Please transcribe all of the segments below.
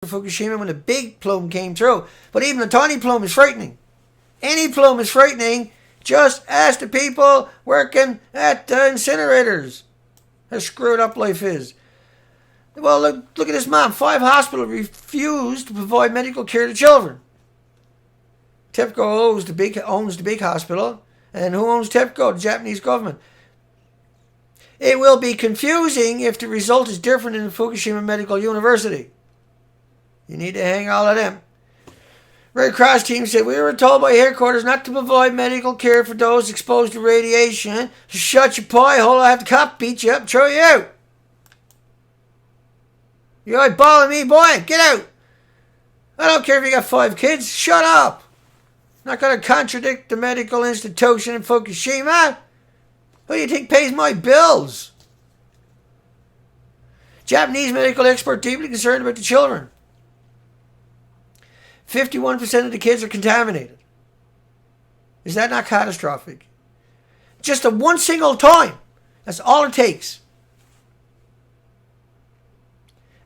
Fukushima when a big plume came through. But even a tiny plume is frightening. Any plume is frightening. Just ask the people working at the incinerators. How screwed up life is. Well, look at this man. 5 hospitals refused to provide medical care to children. TEPCO owns the big hospital. And who owns TEPCO? The Japanese government. It will be confusing if the result is different in the Fukushima Medical University. You need to hang all of them. Red Cross team said, we were told by headquarters not to provide medical care for those exposed to radiation. So shut your pie hole, I have the cop beat you up and throw you out. You're eyeballing me, boy. Get out. I don't care if you got 5 kids. Shut up. I'm not going to contradict the medical institution in Fukushima. Who do you think pays my bills? Japanese medical expert deeply concerned about the children. 51% of the kids are contaminated. Is that not catastrophic? Just a one single time. That's all it takes.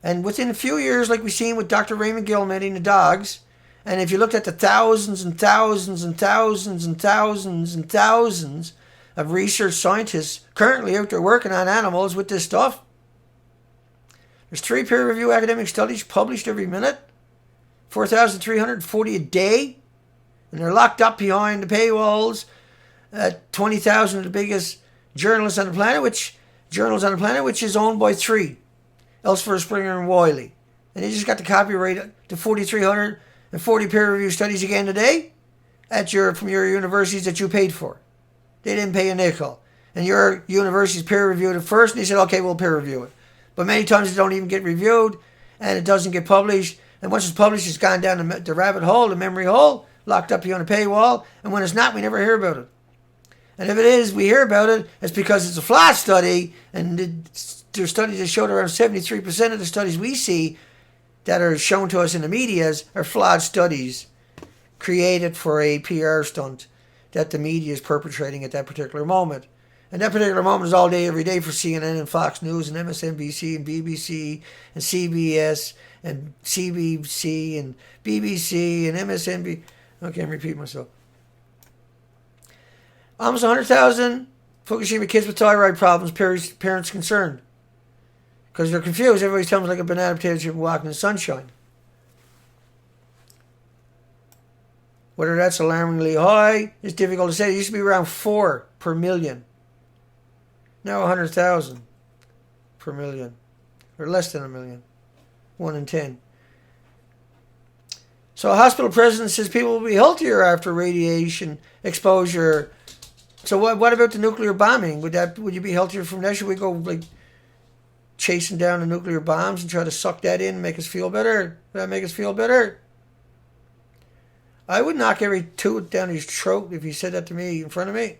And within a few years, like we've seen with Dr. Raymond Gilman and the dogs, and if you looked at the thousands and thousands and thousands and thousands and thousands of research scientists currently out there working on animals with this stuff, there's 3 peer-reviewed academic studies published every minute. 4,340 a day, and they're locked up behind the paywalls at 20,000 of the biggest journals on the planet, which is owned by 3, Elsevier, Springer, and Wiley. And they just got the copyright to 4,340 peer-reviewed studies again today from your universities that you paid for. They didn't pay a nickel. And your universities peer-reviewed it first, and they said, okay, we'll peer-review it. But many times it don't even get reviewed, and it doesn't get published. And once it's published, it's gone down the rabbit hole, the memory hole, locked up behind a paywall. And when it's not, we never hear about it. And if it is, we hear about it, it's because it's a flawed study. And there are studies that showed around 73% of the studies we see that are shown to us in the media are flawed studies created for a PR stunt that the media is perpetrating at that particular moment. And that particular moment is all day, every day for CNN and Fox News and MSNBC and BBC and CBS and CBC and BBC and MSNBC. I can't repeat myself. Almost 100,000 Fukushima kids with thyroid problems, parents concerned. Because they're confused. Everybody's telling them like a banana potato chip walking in the sunshine. Whether that's alarmingly high is difficult to say. It used to be around 4 per million. Now 100,000 per million. Or less than a million. 1 in 10. So a hospital president says people will be healthier after radiation exposure. So what about the nuclear bombing? Would you be healthier from that? Should we go like chasing down the nuclear bombs and try to suck that in and make us feel better? Would that make us feel better? I would knock every tooth down his throat if he said that to me in front of me.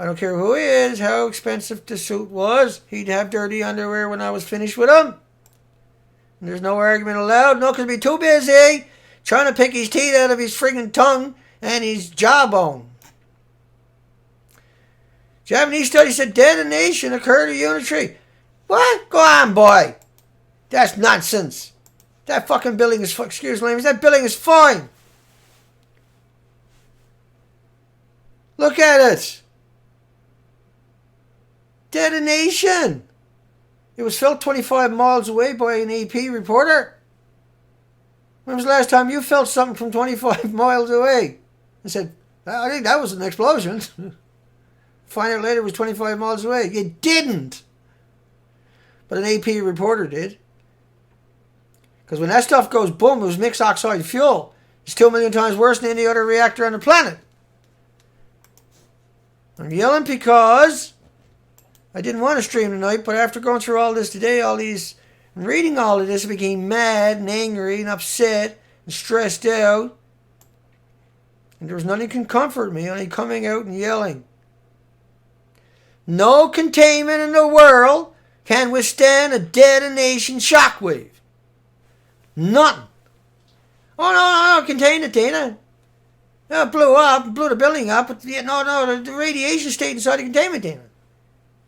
I don't care who he is, how expensive the suit was. He'd have dirty underwear when I was finished with him. And there's no argument allowed. No, because he'd be too busy trying to pick his teeth out of his friggin' tongue and his jawbone. Japanese study said detonation occurred at Unitree. What? Go on, boy. That's nonsense. That fucking building is, excuse me, that building is fine. Look at it. Detonation. It was felt 25 miles away by an AP reporter. When was the last time you felt something from 25 miles away? I said, I think that was an explosion. Find out later it was 25 miles away. It didn't. But an AP reporter did. Because when that stuff goes boom, it was mixed oxide fuel. It's 2 million times worse than any other reactor on the planet. I'm yelling because I didn't want to stream tonight, but after going through all this today, reading all of this, I became mad and angry and upset and stressed out. And there was nothing can comfort me, only coming out and yelling. No containment in the world can withstand a detonation shockwave. None. Oh, no, contained it, Dana. It blew the building up, but the radiation stayed inside the containment, Dana.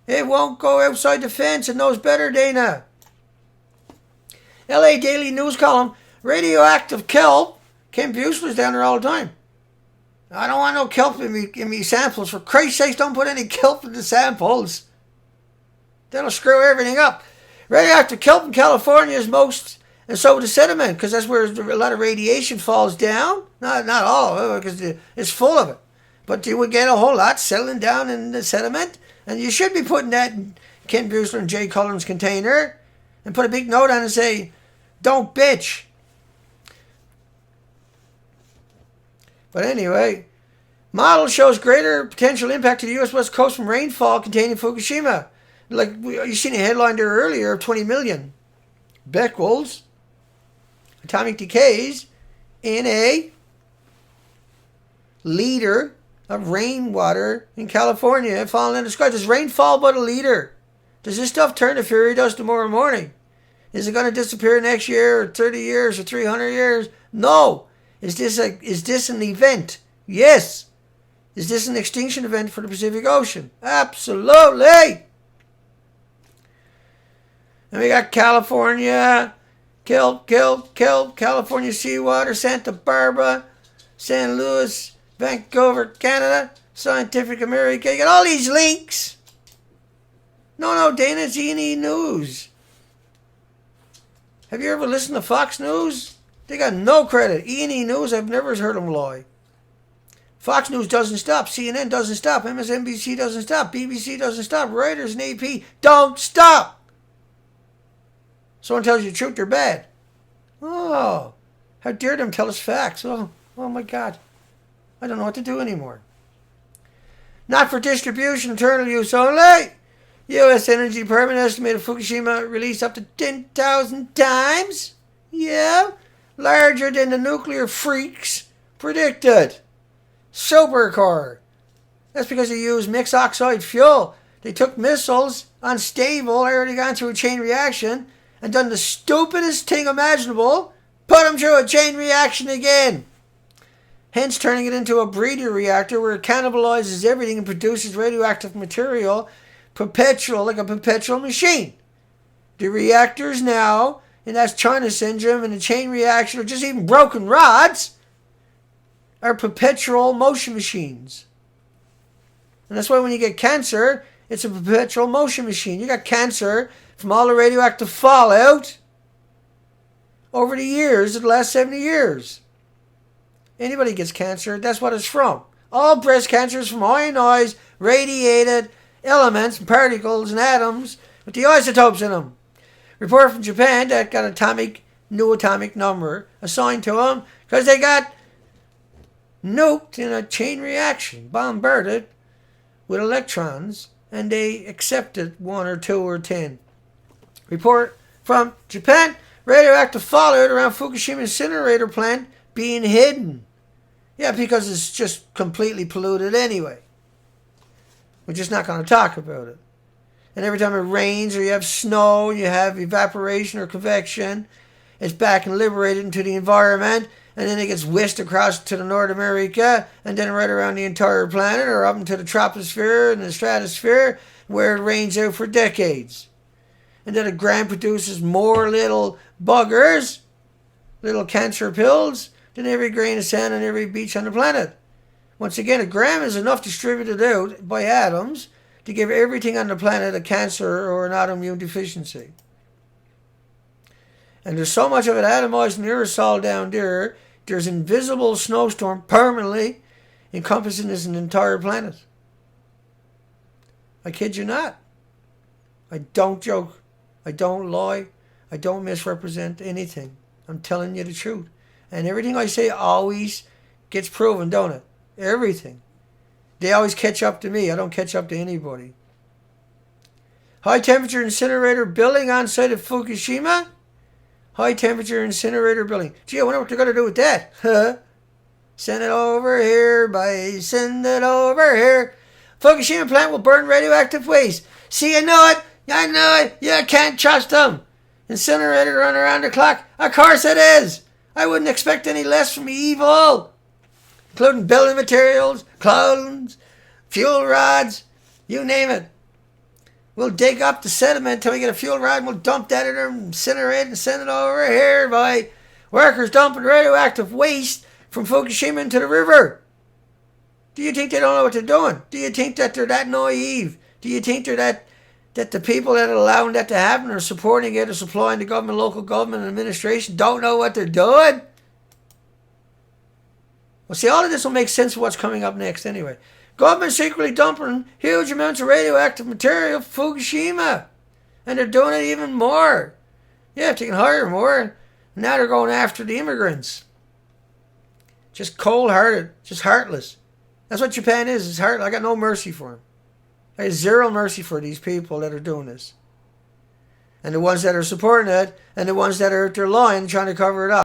It won't go outside the fence. It knows better, Dana. LA Daily News column, radioactive kelp. Ken Buechler's down there all the time. I don't want no kelp in me samples. For Christ's sakes, don't put any kelp in the samples. That'll screw everything up. Radioactive kelp in California is most, and so the sediment, because that's where a lot of radiation falls down. Not all of it, because it's full of it. But you would get a whole lot settling down in the sediment, and you should be putting that in Ken Buechler and Jay Cullen's container, and put a big note on it and say, don't bitch. But anyway, model shows greater potential impact to the U.S. West Coast from rainfall containing Fukushima. Like, you seen a headline there earlier of 20 million becquerels, atomic decays, in a liter of rainwater in California falling in the sky. Does rainfall but a liter? Does this stuff turn to fairy dust tomorrow morning? Is it going to disappear next year, or 30 years, or 300 years? No. Is this an event? Yes. Is this an extinction event for the Pacific Ocean? Absolutely. And we got California, kelp, California seawater, Santa Barbara, St. Louis, Vancouver, Canada, Scientific American. You got all these links. No, Dana, it's E&E News. Have you ever listened to Fox News? They got no credit. E&E News, I've never heard them lie. Fox News doesn't stop. CNN doesn't stop. MSNBC doesn't stop. BBC doesn't stop. Reuters and AP don't stop. Someone tells you the truth, they're bad. Oh, how dare them tell us facts. Oh my God. I don't know what to do anymore. Not for distribution, internal use only. U.S. Energy Department estimated Fukushima released up to 10,000 times. Yeah. Larger than the nuclear freaks predicted. Supercore. That's because they used mixed oxide fuel. They took missiles, unstable, already gone through a chain reaction, and done the stupidest thing imaginable, put them through a chain reaction again. Hence turning it into a breeder reactor where it cannibalizes everything and produces radioactive material like a perpetual machine. The reactors now, and that's China syndrome and the chain reaction, or just even broken rods, are perpetual motion machines. And that's why when you get cancer, it's a perpetual motion machine. You got cancer from all the radioactive fallout over the years, the last 70 years. Anybody gets cancer, that's what it's from. All breast cancer is from ionized, radiated elements and particles and atoms with the isotopes in them. Report from Japan that got new atomic number assigned to them because they got nuked in a chain reaction, bombarded with electrons, and they accepted 1 or 2 or 10. Report from Japan, radioactive fallout around Fukushima incinerator plant being hidden. Yeah, because it's just completely polluted anyway. We're just not going to talk about it. And every time it rains or you have snow, you have evaporation or convection, it's back and liberated into the environment, and then it gets whisked across to the North America, and then right around the entire planet, or up into the troposphere and the stratosphere, where it rains out for decades. And then the ground produces more little buggers, little cancer pills, than every grain of sand on every beach on the planet. Once again, a gram is enough distributed out by atoms to give everything on the planet a cancer or an autoimmune deficiency. And there's so much of it atomized in the aerosol down there, there's invisible snowstorm permanently encompassing this entire planet. I kid you not. I don't joke. I don't lie. I don't misrepresent anything. I'm telling you the truth. And everything I say always gets proven, don't it? Everything. They always catch up to me. I don't catch up to anybody. High temperature incinerator building on site at Fukushima. High temperature incinerator building. Gee, I wonder what they're going to do with that. Send it over here, boys. Send it over here. Fukushima plant will burn radioactive waste. See, I know it. I know it. You can't trust them. Incinerator run around the clock. Of course it is. I wouldn't expect any less from evil. Including building materials, clothes, fuel rods, you name it. We'll dig up the sediment until we get a fuel rod and we'll dump that in there and incinerate and send it over here by workers dumping radioactive waste from Fukushima into the river. Do you think they don't know what they're doing? Do you think that they're that naive? Do you think they're that the people that are allowing that to happen or supporting it or supplying the government, local government and administration don't know what they're doing? Well, see, all of this will make sense of what's coming up next anyway. Government secretly dumping huge amounts of radioactive material from Fukushima. And they're doing it even more. Yeah, if they can hire more. Now they're going after the immigrants. Just cold-hearted. Just heartless. That's what Japan is. It's heartless. I got no mercy for them. I have zero mercy for these people that are doing this. And the ones that are supporting it. And the ones that are they're lying, trying to cover it up.